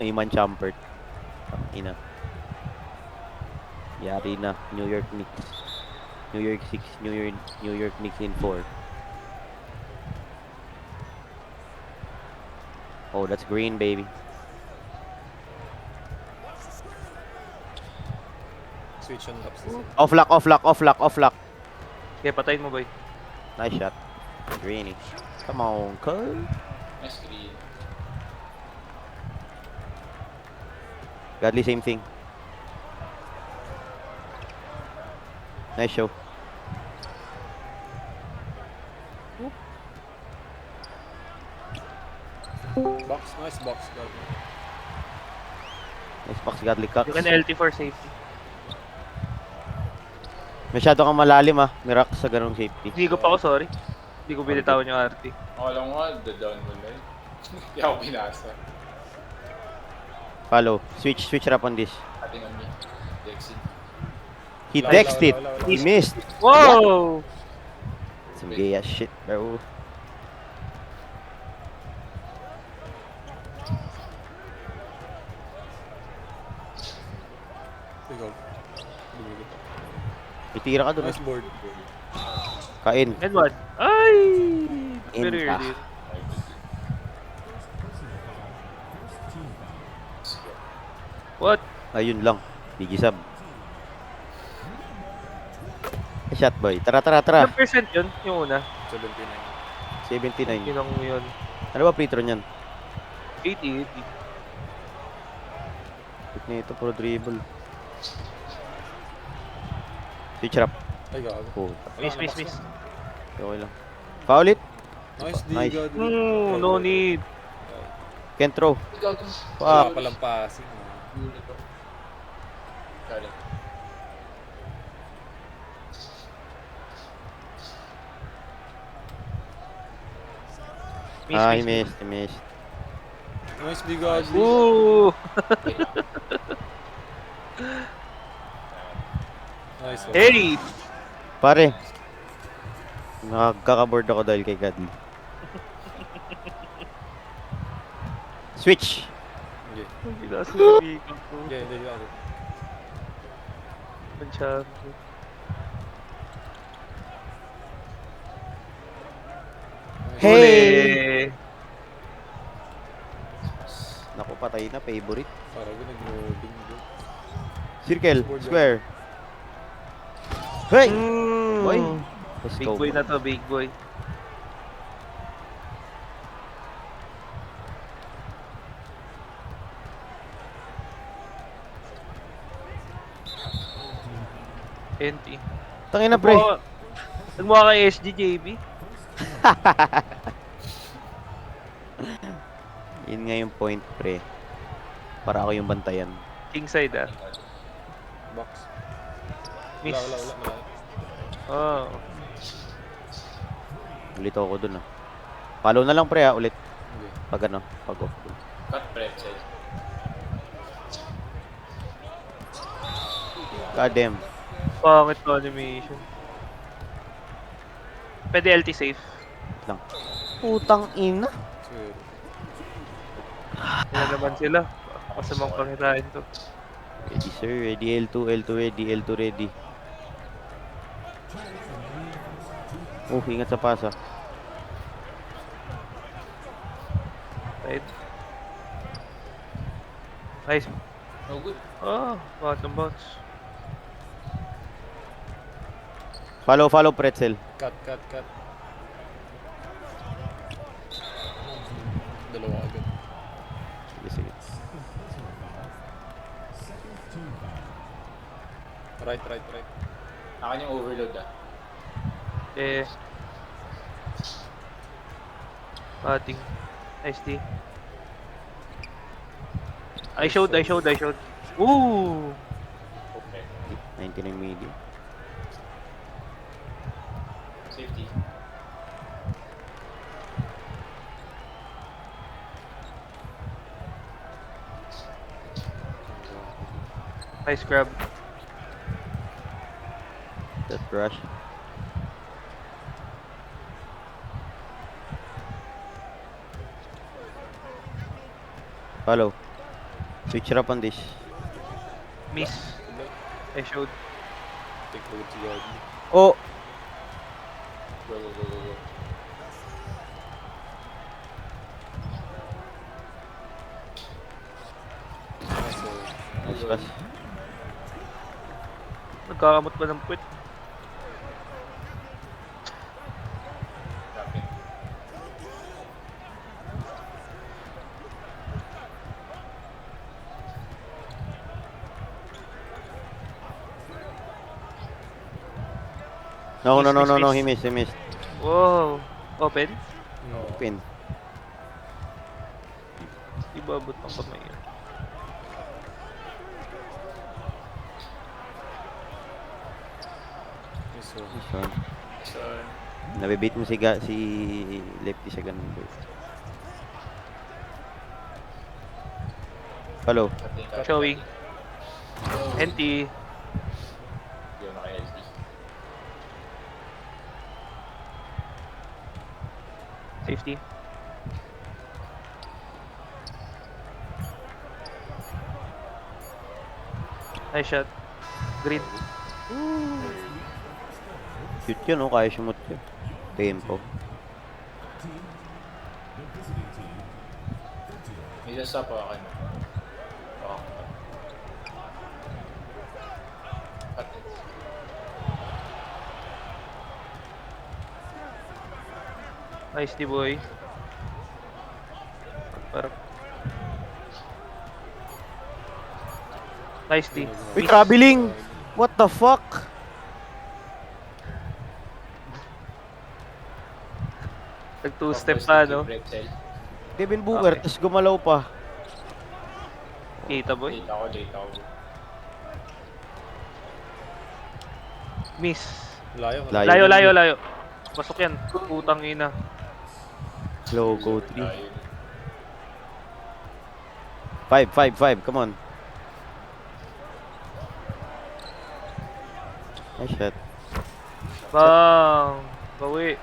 Iman Champert. Ina. Yari na. New York Knicks. New York 6. New York Knicks in 4. Oh, that's green, baby. Switch on laps. Off lock, off lock, off lock, off lock. Okay, patayin mo, boy. Nice shot. Greeny. Come on, cuz. Nice green. Godly, same thing. Nice show. Box, nice box. God. Nice box, Godly Cox. You can LT for safety. Masyado kang malalim ah. Mirak sa ganong safety. Hindi ko pa ako, sorry. Hindi ko binitawan yung RT. Akala ko nga, down mo na yun. Hindi ako pinasa. Follow. Switch rap on this. Ating on me. Dexin. He Wala, dexed wala, it. wala, wala. He missed. Wow! Some gay ass shit, bro. Ikaw. Bumili ko. Itira ka dun. Nice board. Kain. Edward. Ay! Very In early. What? Ayun lang. BG sub. Shot boy. Tara. Ilang percent yun? Yung una? 79. 79. Yun ang yun. Ano ba free throw niyan? 80. Hit na ito, puro dribble. Switch rap. Ay, gago. Oh, Miss. okay lang. Foul it. Nice, D, Nice. God. No need. Can't throw. Wala Fuck. palang passing. Unit ko. Galing. He missed. Nice, D, God. Ooh! Nice one. Hey! Pare. Nakakaka-board ako dahil kay Godly. Switch. Okay. Hindi na sinabihan ko. Hindi, gago. Mancha. Hey! Naku, patay na. Favorite. Parang nag-loading. Circle. Square. Hey! Mm. Boy. Let's Big go. boy na to, big boy. NT. Tangina, pre. Nagmukha kay SG, JB. Yun nga yung point, pre. Para ako yung bantayan. King side ah. Box. Miss. Wala. Oh. Ulit ako dun ah. Follow na lang, pre ah. Ulit. Okay. Pag ano, pag off. Cut pretzel. God damn. Pangit to animation. Pwede LT safe. Putang ina. Sure. Wala naman sila. Masamang pangitain to. Ready, sir. Ready. L2 ready. L2 ready. Oh, ingat sa pasa. Right. Nice. No good. Oh, bottom bounce. Follow, pretzel. Cut. Dalawa agad. Sige. Right. Akin yung overload ah. Eh. Batting. Nice D. I showed. Ooh! Okay. 99 medium. Safety. Nice grab. That rush. Follow. Switch up on this. Miss. Light. I showed. Take agad si Godly. Oh! Go, go, go, go, go. Kaso, Nice pass. Nagkakamot ba ng puwit? Rapid. No, no, no, no, no. Miss. He missed, he missed. Wow. Open? Pin. Ibabot ng kamay yun. Nice one. Nice one. So, Nabibait mo si Lefty sa ganun, boy. Follow. cutting, cutting, Showing. cutting. NT. Yun, naka-LT. Safety. Nice shot. Green. Cute yun, oh. Kaya sumot yun. Tempo. May sasap ako ano. Oh. Cutting. Nice D boy. Parang. Nice D. Uy, traveling! What the fuck? Nag two step pa no. Pretzel. Kevin Booker, Okay. tas gumalaw pa. Kita boy. Late ako, late ako. Miss. Layo. Layo. Layo, layo, layo. Pasok yan. Putang ina. Slow, go 3. Ayun. 5. Come on. Nice shot. Bang. Bawi.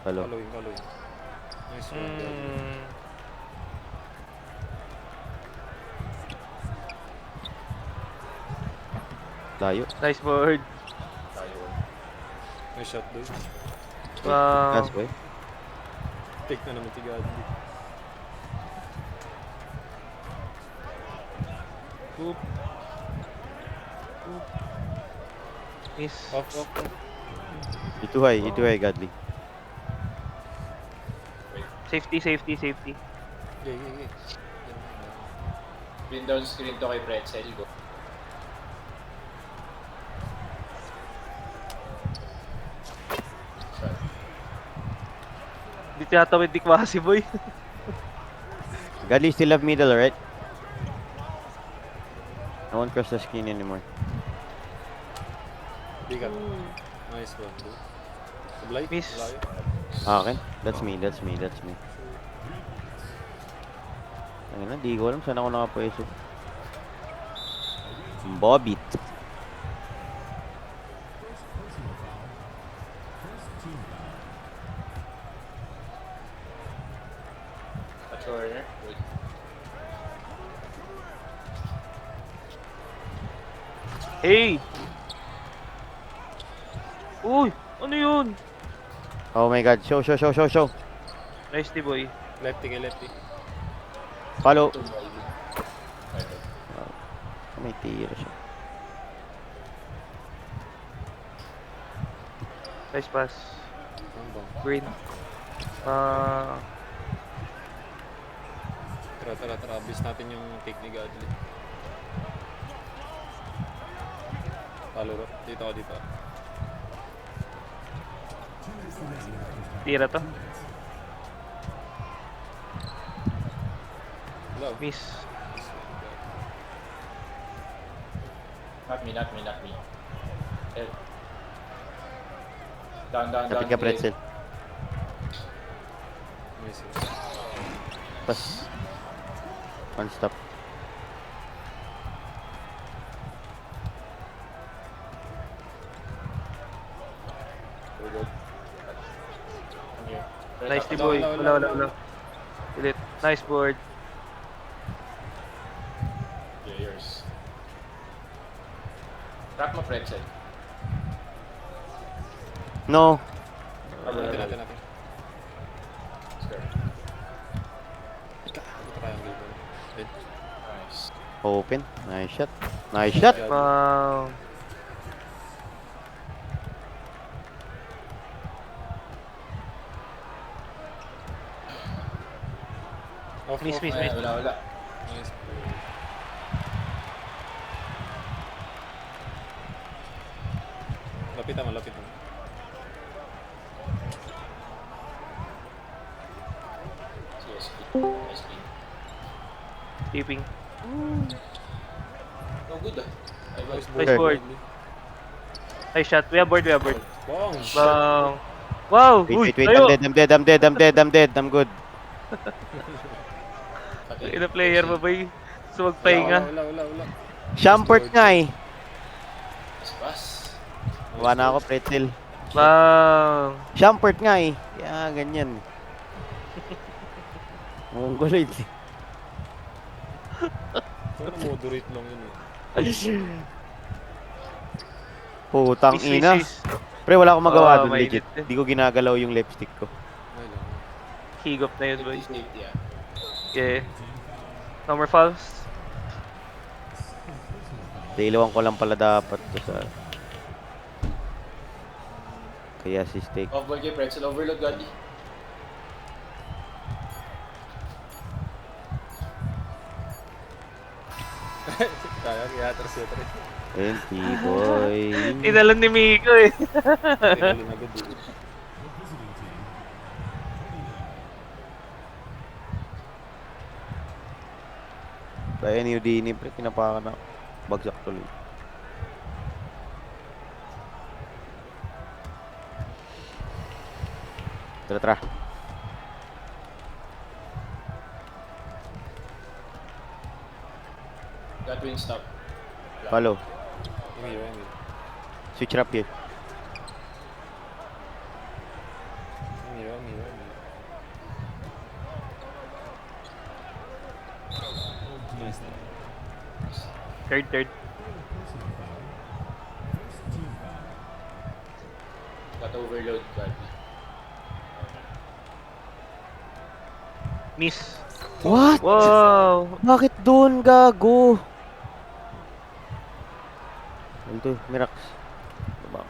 Follow. Following. Nice one. Godly. Mm. Layo. Nice board. Ayun. Nice shot doon. Wow. Last way. Take na naman si Godly. Oop. Oop. Miss. Off. Ito high, Godly. Safety. Yeah. Pin down screen to kay Pretzel. Go. Shot. Di tiyatawid di kwasi boy. Godly still have middle, right? I won't cross the screen anymore. Big up. Nice one, dude. Sublite. Miss. Layo. Akin? That's me. Ang ina, di ko alam saan ako nakapwesto. Bobit. At corner. Good. Hey! Uy! Ano yun? Oh my god, show. Nice D boy. Lefty kay lefty. Follow. Two ball. Ayun. May tira siya. Nice pass. Ang bang. Green. Tara. Abis natin yung take ni Godly. Follow ro. Dito. Tira to. Hello. Miss. Not me. Help. Down. Kapit ka, Pretzel. Nice. Pass. One stop. overload. Okay. Nice boy. Wala. Ulit. Nice board. Yeah, yours. Trap mo pretzel. No. Natin. Square. Triangle mo. Wait. Nice. Open. Nice shot. Nice shot. Wow. Off, Miss. Ay, wala. Nice. Lapitan mo. CSP. Nice clean. Keeping. No good ah. Ay, Nice boy. Nice board. Nice shot. We have board. Bong! Bang. Wow. Uy, Wait. tayo. I'm dead. I'm good. Pati. Ina player mo boy. So magpahinga. Wala. Shampert nga eh. Bas. Gawa na ako pretzel. Bang. Shampert nga eh. Kaya ganyan. Mukhang gulit eh. Ano moderate lang yun eh. Putang Miss. ina. Pre, wala akong magawa Oh, dun, legit. mainit. Di ko ginagalaw yung lipstick ko. Okay lang. Higop na yun boy. Safety ah. Yeah. No more fouls. Dailawan ko lang pala dapat to sa... Kaya si steak. Off ball kay pretzel. Overload Gotti. Kaya, atras. Empty boy. Inalan ni Miko eh. Tinalo na agad eh. Kaya ni Udini, pre, kinapakan na. Bagsak tuloy. Tara. Got win stop. Follow. Emil. Switch rap here. Emil. Nice na. Third. Got overload Gotti. Miss. What? Wow. Bakit doon, gago? Ito, Mirax. Diba?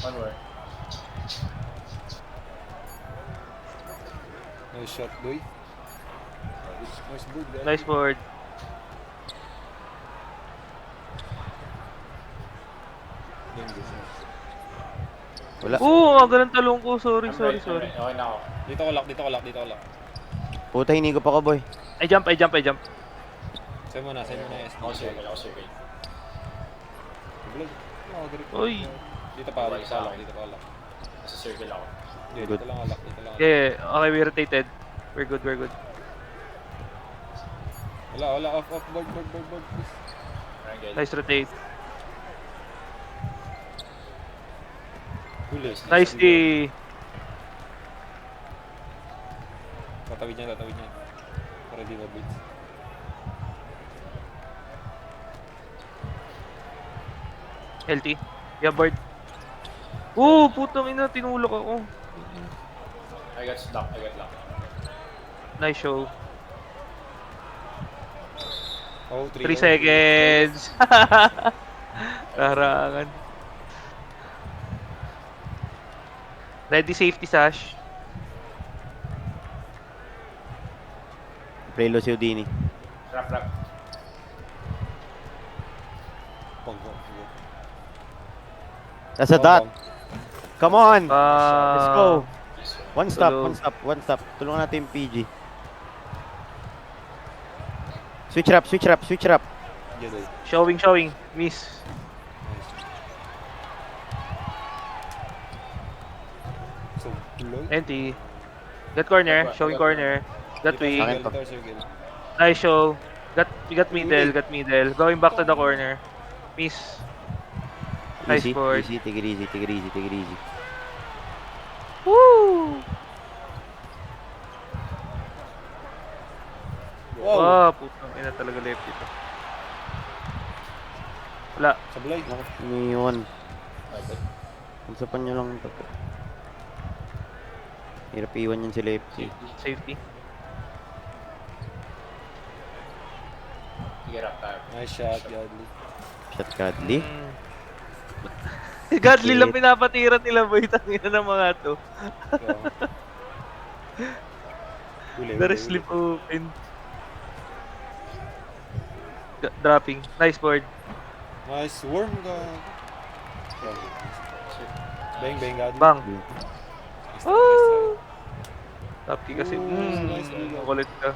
One more. Nice shot, boy. Nice board, guys. Nice board. Wala. Ang ganang talong ko. Sorry. I'm right. Okay na ako. Dito ko lock. Puta, hinigop ako, boy. I jump. Sa'yo muna SD. Ako circle. Vlog. Uy. Dito pa lock. Nasa circle ako. Dito lang lock. Yeah. Okay, we rotated. We're good. Wala. Off. Board, please. Triangle. Nice rotate. Huli. Nice D. Tatawid niya. Para di ma-blitz. LT. Yeah, board. Putang ina. Tinulok ako. I got lock. Nice show. Oh, 3 seconds. Karangan. Ready safety sash. Prelo si Udini. Rap. That's a dot. Come on. Let's go. One Tulog. stop. Tulungan natin yung PG. Switch rap. Yeah, boy. Showing. Miss. Nice. So, Lloyd. NT. Got corner. Showing corner. Got Akin wing. to. Circle. Nice show. Got middle. Got middle. Going back to the corner. Miss. Nice Easy, board. easy, take it easy, take it easy, take it easy. Woo! Wow. Oh, putang ina talaga left dito. Wala. Sablay. Iniwan. Agad. Unsapan nyo lang ito. Hirap iwan yan si Lefty. Safety. Hirap tayo. Nice shot, Godly. Shot Godly. Godly lang pinapatiran nila boy. Tangina ng mga to. There is slip open. Dropping. Nice board. Nice worm, God. Bang, bang, Godly. Bang. Nice try, nice Oh! Top key kasi. Ooh, nice one. Kulit ka.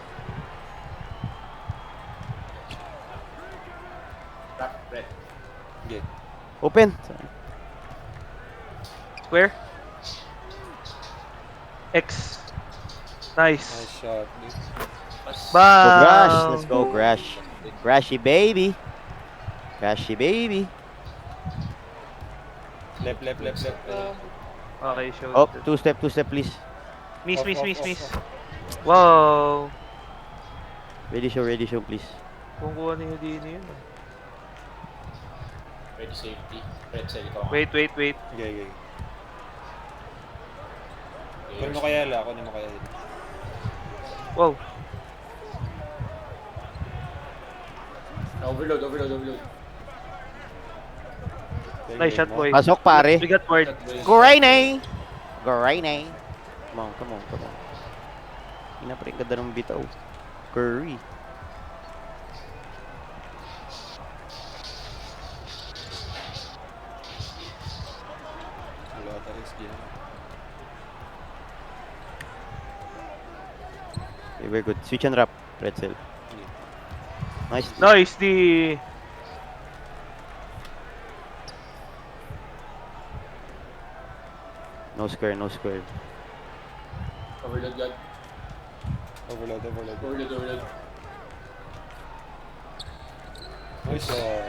Rap, red. try. Okay. Open! Square. X. Nice. Nice shot, dude. Pas. Go Bang! Grash! Let's go Grash! Grashy baby! Grashy baby! Left, left, left, left. Okay, show. Oh, two step please. Miss, Off, miss, off, miss, off, miss. off. Wow! Ready show please. Kung kuha niyo din yun. Ready safety. Red side ikaw. Wait, wait, wait. Okay, okay. Kunin mo kaya la, kunin mo kaya yun. Wow. Overload, overload, overload. Bang, Nice bang shot, mo. boy. Pasok pare! We got word. Go Rainay! Go Rainay! Come on, come on, come on. Inapre ka ng bitaw. Curry. Wala ata XG na. Okay, very good. Switch and wrap. Pretzel. Nice. Nice, di. No square, no square. Overload, God. Overload, overload. Overload, overload. Nice one.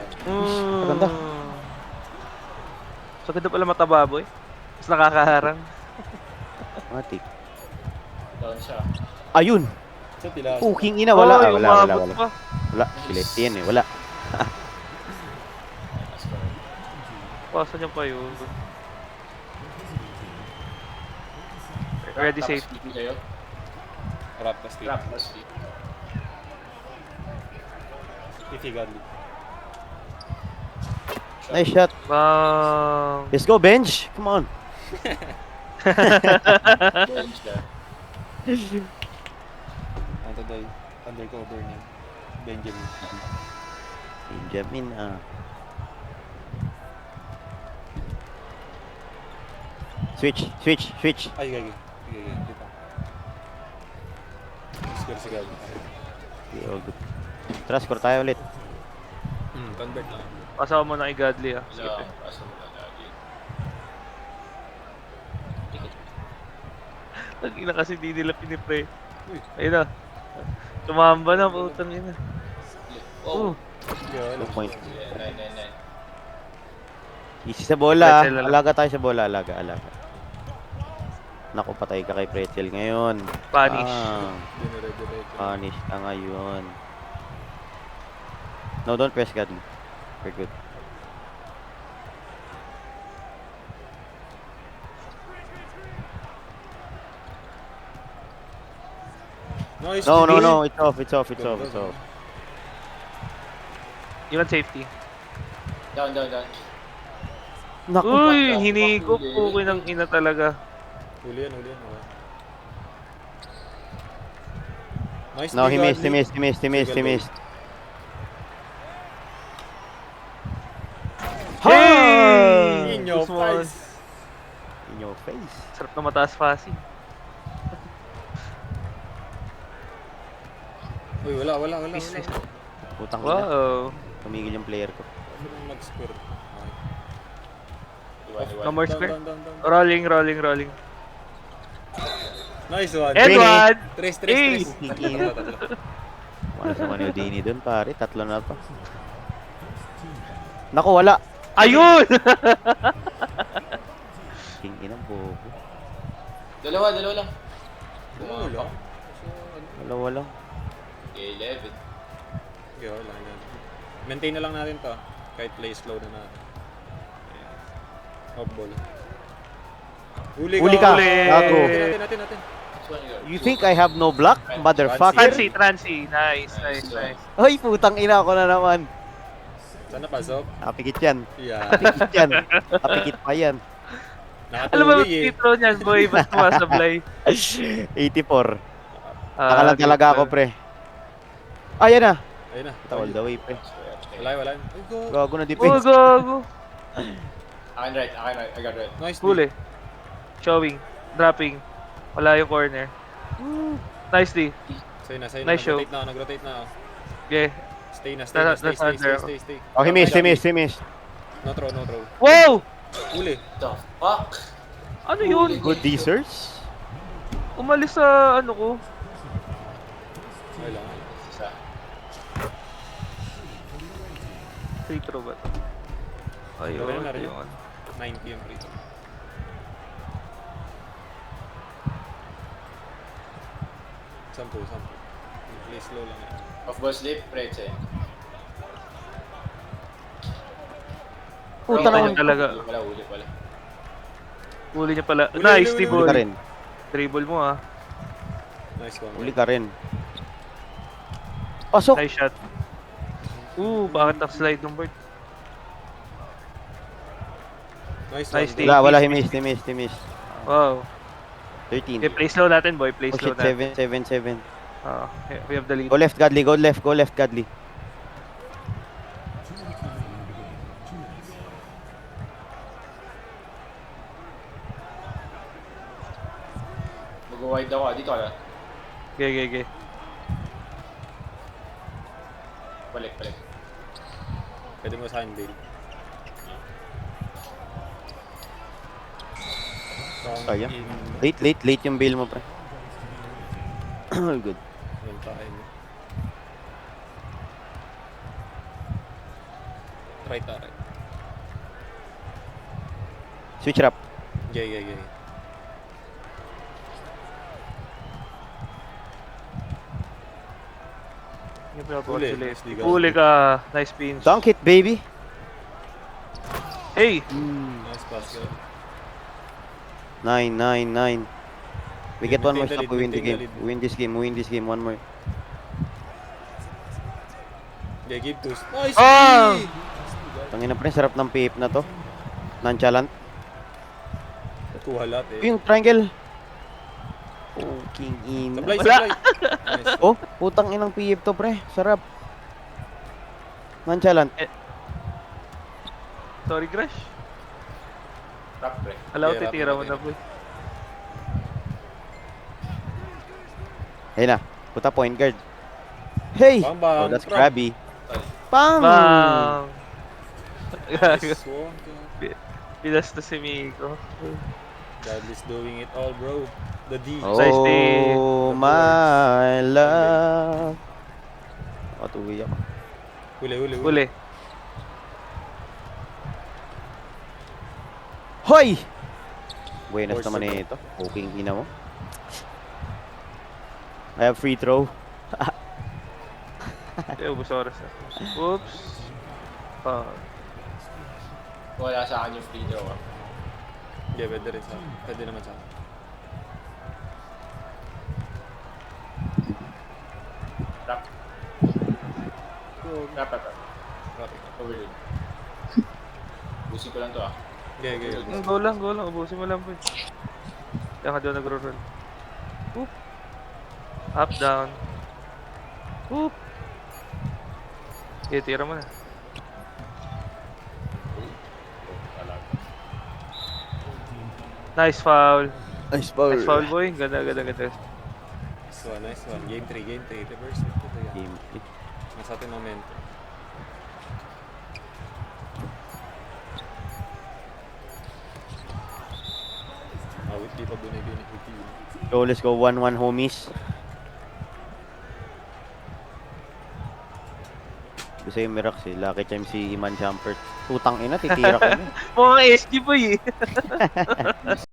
Maganda. So ganda pala mataba, boy. Mas nakakaharang. Matik. Down siya. Ayun! Sa tilas. Puking ina, wala. Ay, Wala, wala, umabot wala. pa. Wala. Si Lefty yan eh, wala. Last score. Pasa niya pa yun. Ready, Tapos safe. BP kayo. Rap na steam. Rap, last BP. Iffy Godly. Nice shot. Bang! Let's go, bench! Come on! Bench ka. Ang taday. Undercover niya. Benjamin. Benjamin, Switch, switch, switch. Ay, gagi. Gagi, dito. Score si Godly. Okay, all good. Tara, score tayo ulit. Convert lang. Pasawa mo na kay Godly, ah. Sige, Wala. pe. Asa mo lang lagi. Tagina kasi di nila pinipre. Uy. Ayun na. Tumamba na, putang ina. Oh. Yeah, 2 point. Yeah, 9. Easy sa bola. Pretzel na lang. Alaga tayo sa bola. Alaga, alaga. Naku, patay ka kay Pretzel ngayon. Punish. Dinire-direct. Punish ka ngayon. No, don't press Godly. We're good. Nice. No, no, DB. no. It's off, it's off, it's off, it's off. Yun ang safety. Down, down, down. Naku. Uy, baka hinigop huli. po ng ina talaga. Huli yan, huli yan. Okay. Nice. No, DB, he missed, he Godly. missed, he missed, he missed, he missed. Hey! In your Gusto mo- face. In your face. Sarap na mataas fasi. Uy, wala, wala, wala. Miss, wala. miss. Putang ina. Wow. Tumigil yung player ko. Ano nang mag-score? Okay. Iwan, iwan. No more Down, square. down, down, down. Rolling, rolling, rolling. Nice one. And Bring it. one! Tres. Hey! Tatlo. Wala sa Manudini dun, pare. Tatlo na pa. Naku, wala. Ayun! King inang bobo. Dalawa lang. Oo lang. Wala. Okay, 11. Okay, wala yan. Maintain na lang natin to. Kahit play slow na natin. Ayan. Off ball. Huli ka. Huli. Gago. Natin. This one, You think I have no block? Motherfucker. Transi. Nice. Ay, putang ina ako na naman. Sana pasok. Napikit yan. Yeah. Napikit yan. Napikit pa yan. Alam mo, Nakatuloy eh. intro niyan, boy. Ba't kumasablay? 84. Nakalang talaga ako, pre. Ayan na. Ayun na. All the way, pre. Wala. Ay, go. Gago na Oh, defense. gago. Akin right. I got right. Nice. Huli. Showing. Dropping. Wala yung corner. Nice D. Sa'yo na. Nice show. Nag-rotate na ako. Okay. Stay na. That's under. Stay. Oh, he missed. No throw. Wow! Huli. The fuck? Ano yun? Good desserts. Umalis sa ano ko. Okay lang. Isa. Free throw ba? Ayun. Okay na rin Ayun. 90 yung free throw. Sampu. Play slow lang yan. Off ball slip, Pretze. Puta Huli naman. talaga. Huli pala. Huli niya pala. Huli, Nice, huli, Huli ka Tibol. rin. Dribble mo ah. Nice one. Huli ka rin. Pasok. Nice shot. Bakit slide ng bird? Nice Nice one. team. Wala, he missed. Wow. 13. Okay, play slow natin, boy. Play Oh slow shit, natin. 7. We have the lead. Go left, Godly. Go left, Godly. Mag-wide ako. Dito ka. Okay. Balik. Pwede mo sa akin, Dale. Sayang. Late yung bail mo, pre. Good. Yan tayo. Right. Switch up. Okay. Huli. Huli ka. Nice pins. Dunk it, baby. Hey! Nice pass, girl. 9. We get one more Maintain the stop, we win the lead, game. maintain the We win this game, one more. Okay, give to. Nice! Ah! Tangina pre, sarap ng PF na to. Nonchalant. Kuha lahat eh. Yung triangle. Oh, king in. Supply. Nice. Oh, putang inang PF to pre. Sarap. Nonchalant. Sorry, Crash. Rap, pre. Alaw, Yeah, titira mo rapid, na, boy. Ayun na. Puta point guard. Hey! Bang, bang. Oh, that's Trap. crabby. Pang! Bang! Nice one. Pilas to si Miko. God is doing it all, bro. The D. Nice day. Oh, my love. Patuwi ako. Huli. Hoy! Buenas Force naman it. ito. Okay, ina mo. I have free throw. Ubus oras na. Oops. Wala sa akin yung free throw. Okay, pwede rin sa akin. Pwede naman sa akin. Rap. Rap. Traffic. Overload. Busin ko lang to. Okay. Go lang. Ubusin mo lang, boy. Kaya ka doon nagro-roll. Oop. Up, down. Oop. Okay, tira mo na. Nice foul. Nice foul. Nice foul, boy. Ganda. Nice one. Game 3. Reverse it. Ito yan. Game play. Nasa atin momento. Di pa binigay ni Coutinho. So, let's go. 1-1 homies. Gusto yung Mirax eh. Lucky time si Iman Jumpert. Tutang ina, titira kami. Mga SG boy eh.